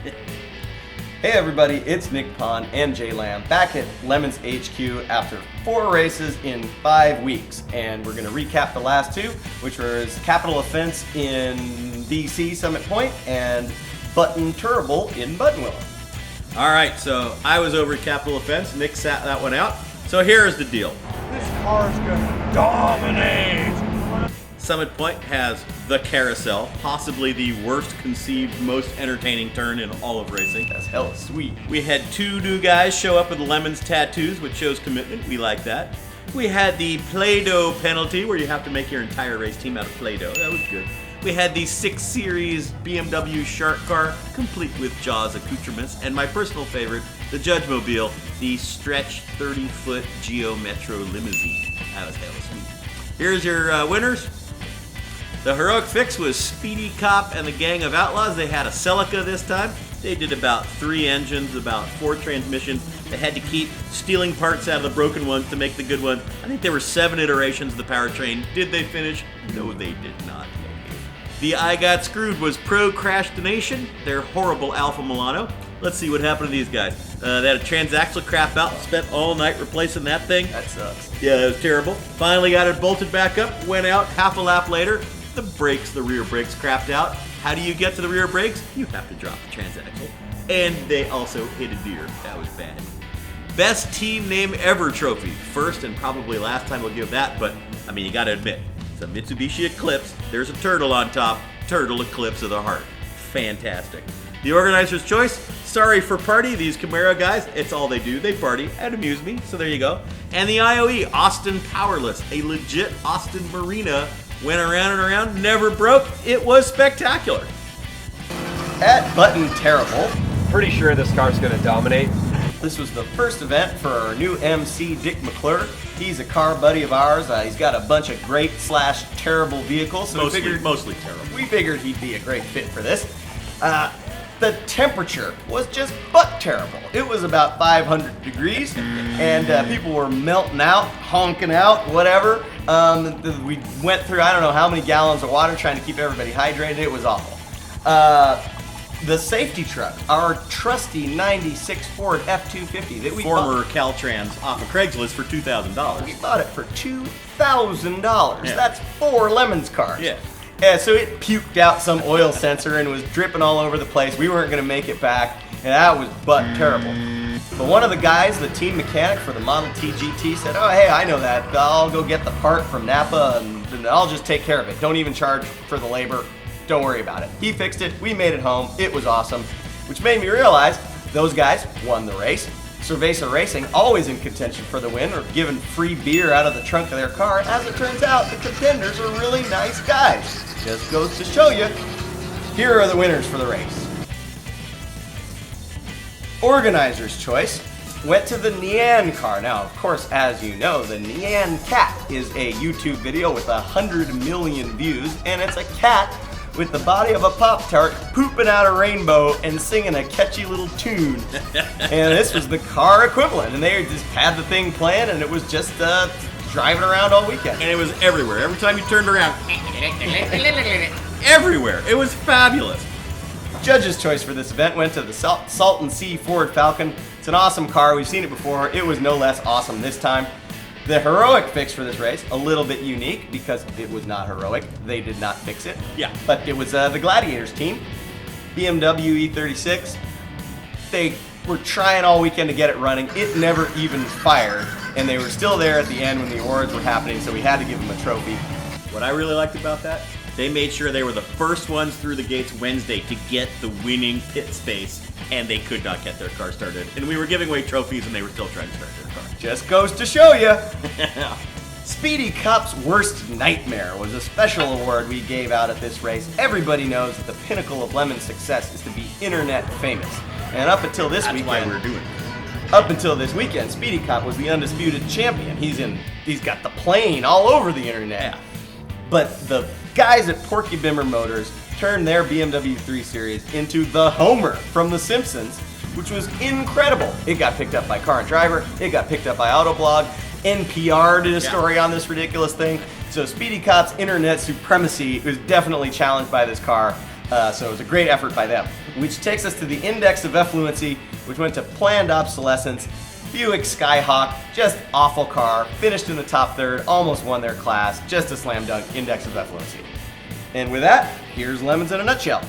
Hey everybody, it's Nick Pond and Jay Lamb back at LeMons HQ after 4 races in 5 weeks. And we're going to recap the last 2, which was Capital Offense in DC Summit Point and Turrible in Buttonwillow. All right, so I was over at Capital Offense. Nick sat that one out. So here's the deal. This car's gonna dominate! Summit Point has the carousel, possibly the worst conceived, most entertaining turn in all of racing. That's hella sweet. We had 2 new guys show up with LeMons tattoos, which shows commitment. We like that. We had the Play-Doh penalty, where you have to make your entire race team out of Play-Doh. That was good. We had the 6 Series BMW Shark Car, complete with Jaws accoutrements. And my personal favorite, the Judge Mobile, the stretch 30-foot Geo Metro limousine. That was hella sweet. Here's your winners. The heroic fix was Speedy Cop and the Gang of Outlaws. They had a Celica this time. They did about 3 engines, about 4 transmissions. They had to keep stealing parts out of the broken ones to make the good ones. I think there were 7 iterations of the powertrain. Did they finish? No, they did not. The I Got Screwed was Procrastination, their horrible Alfa Milano. Let's see what happened to these guys. They had a transaxle crap out, spent all night replacing that thing. That sucks. Yeah, it was terrible. Finally got it bolted back up, went out half a lap later. The rear brakes crapped out. How do you get to the rear brakes? You have to drop the transaxle. And they also hit a deer. That was bad. Best team name ever trophy. First and probably last time we'll give that, but I mean, you gotta admit, it's a Mitsubishi Eclipse. There's a turtle on top. Turtle Eclipse of the heart. Fantastic. The organizer's choice, sorry for party, these Camaro guys, it's all they do, they party and amuse me, so there you go. And the IOE, Austin Powerless, a legit Austin Marina, went around and around, never broke, it was spectacular. At Turrible, Pretty sure this car's gonna dominate. this was the first event for our new MC, Dick McClure. He's a car buddy of ours. He's got a bunch of great / terrible vehicles, so Mostly terrible. we figured he'd be a great fit for this. The temperature was just terrible. It was about 500 degrees, and people were melting out, honking out, whatever. We went through I don't know how many gallons of water trying to keep everybody hydrated. It was awful. The safety truck, our trusty 96 Ford F-250 that we Former bought. Caltrans off of Craigslist for $2,000. We bought it for $2,000. Yeah. That's 4 LeMons cars. Yeah. Yeah, so it puked out some oil sensor and was dripping all over the place. We weren't going to make it back, and that was terrible. But one of the guys, the team mechanic for the Model T GT, said, oh, hey, I know that. I'll go get the part from Napa, and I'll just take care of it. Don't even charge for the labor. Don't worry about it. He fixed it. We made it home. It was awesome, which made me realize those guys won the race. Cerveza Racing, always in contention for the win, or giving free beer out of the trunk of their car. As it turns out, the contenders are really nice guys. Just goes to show you. Here are the winners for the race. Organizer's choice went to the Nyancar. Now, of course, as you know, the Nyancar is a YouTube video with 100 million views, and it's a cat with the body of a Pop-Tart pooping out a rainbow and singing a catchy little tune. And this was the car equivalent, and they just had the thing playing, and it was just driving around all weekend. And it was everywhere. Every time you turned around, everywhere. It was fabulous. Judge's choice for this event went to the Salton C Ford Falcon. It's an awesome car. We've seen it before. It was no less awesome this time. The heroic fix for this race, a little bit unique because it was not heroic. They did not fix it. Yeah. But it was the Gladiators team, BMW E36. They were trying all weekend to get it running. It never even fired, and they were still there at the end when the awards were happening, so we had to give them a trophy. What I really liked about that, they made sure they were the first ones through the gates Wednesday to get the winning pit space, and they could not get their car started. And we were giving away trophies, and they were still trying to start their car. Just goes to show you. Speedy Cop's Worst Nightmare was a special award we gave out at this race. Everybody knows that the pinnacle of LeMons' success is to be internet famous. And up until this weekend, That's why we're doing it. Up until this weekend, Speedy Cop was the undisputed champion. He's got the plane all over the internet. Yeah. But the guys at Porky Bimmer Motors turned their BMW 3 Series into the Homer from The Simpsons, which was incredible. It got picked up by Car and Driver. It got picked up by Autoblog. NPR did a story on this ridiculous thing. So Speedy Cop's internet supremacy was definitely challenged by this car. So it was a great effort by them. Which takes us to the index of effluency, which went to planned obsolescence. Buick Skyhawk, just awful car, finished in the top third, almost won their class, just a slam dunk index of effluency. And with that, here's Lemons in a nutshell.